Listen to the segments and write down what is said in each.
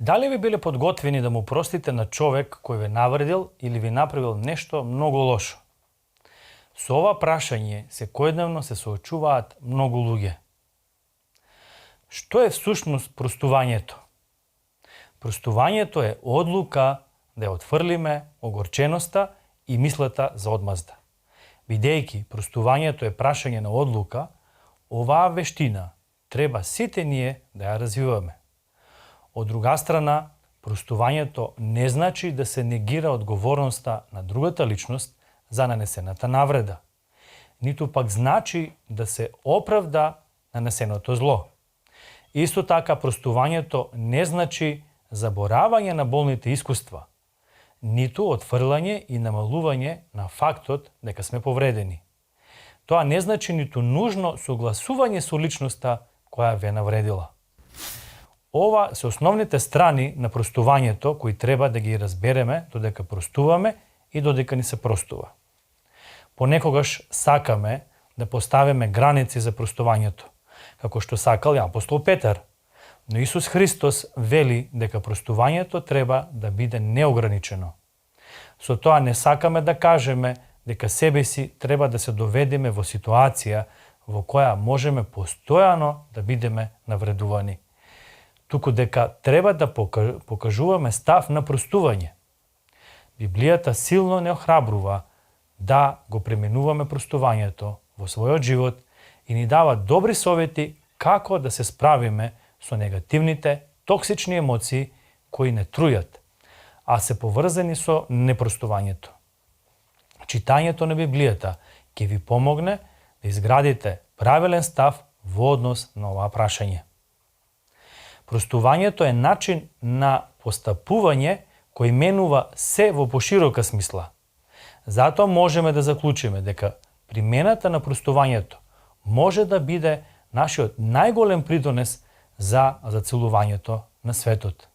Дали ви биле подготвени да му простите на човек кој ве навредил или ви направил нешто многу лошо? Со ова прашање секојдневно се соочуваат многу луѓе. Што е всушност простувањето? Простувањето е одлука да ја отфрлиме огорченоста и мислата за одмазда. Бидејќи простувањето е прашање на одлука, оваа вештина треба сите ние да ја развиваме. Од друга страна, простувањето не значи да се негира одговорноста на другата личност за нанесената навреда, ниту пак значи да се оправда нанесеното зло. Исто така, простувањето не значи заборавање на болните искуства, ниту отфрлање и намалување на фактот дека сме повредени. Тоа не значи ниту нужно согласување со личноста која ве навредила. Ова се основните страни на простувањето кои треба да ги разбереме додека простуваме и додека ни се простува. Понекогаш сакаме да поставиме граници за простувањето, како што сакал и апостол Петар. Но Исус Христос вели дека простувањето треба да биде неограничено. Со тоа не сакаме да кажеме дека себе си треба да се доведеме во ситуација во која можеме постојано да бидеме навредувани, туку дека треба да покажуваме став на простување. Библијата силно не охрабрува да го пременуваме простувањето во својот живот и ни дава добри совети како да се справиме со негативните, токсични емоции кои не трујат, а се поврзани со непростувањето. Читањето на Библијата ќе ви помогне да изградите правилен став во однос на ова прашање. Простувањето е начин на постапување кој менува се во поширока смисла. Затоа можеме да заклучиме дека примената на простувањето може да биде нашиот најголем придонес за зацелувањето на светот.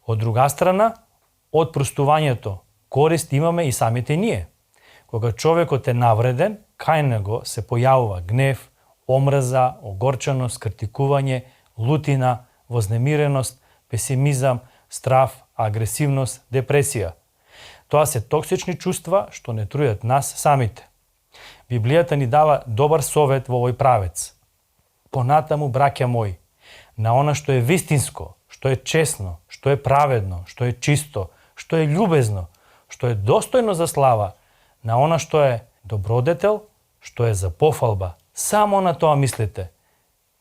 Од друга страна, од простувањето корист имаме и самите ние. Кога човекот е навреден, кај него се појавува гнев, омрза, огорченост, критикување, лутина, вознемиреност, песимизам, страв, агресивност, депресија. Тоа се токсични чувства што не трујат нас самите. Библијата ни дава добар совет во овој правец. Понатаму, браќа мои, на она што е вистинско, што е честно, што е праведно, што е чисто, што е љубезно, што е достојно за слава, на она што е добродетел, што е за пофалба, само на тоа мислете.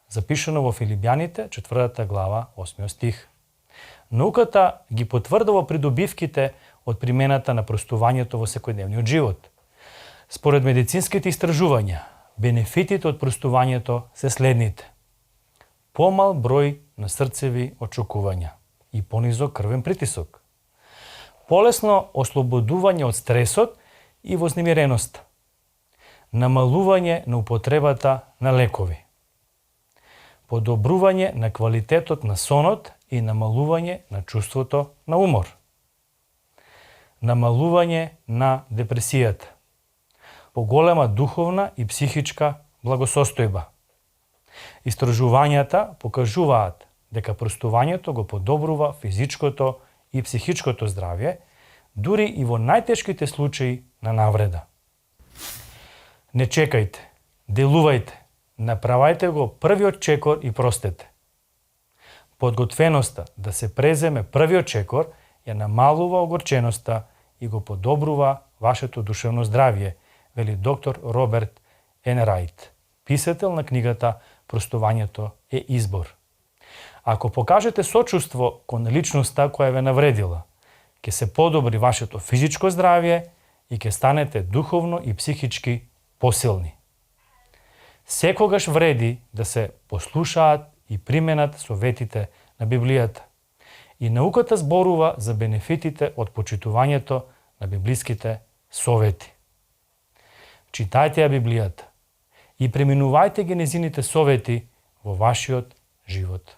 Запишано во Филипјаните, 4 глава, 8 стих. Науката ги потврдува придобивките од примената на простувањето во секојдневниот живот. Според медицинските истражувања, бенефитите од простувањето се следните: помал број на срцеви очукувања и понизок крвен притисок, полесно ослободување од стресот и вознемиреноста, намалување на употребата на лекови, подобрување на квалитетот на сонот и намалување на чувството на умор, намалување на депресијата, поголема духовна и психичка благосостојба. Истражувањата покажуваат дека простувањето го подобрува физичкото и психичкото здравје, дури и во најтешките случаи на навреда. Не чекајте, делувајте, направајте го првиот чекор и простете. Подготвеноста да се преземе првиот чекор ја намалува огорченоста и го подобрува вашето душевно здравје, вели доктор Роберт Енрайт, писател на книгата Простувањето е избор. Ако покажете сочувство кон личноста која ве навредила, ќе се подобри вашето физичко здравје и ќе станете духовно и психички посилни. Секогаш вреди да се послушаат и применат советите на Библијата. И науката зборува за бенефитите од почитувањето на библиските совети. Читајте ја Библијата и преминувајте ги незините совети во вашиот живот.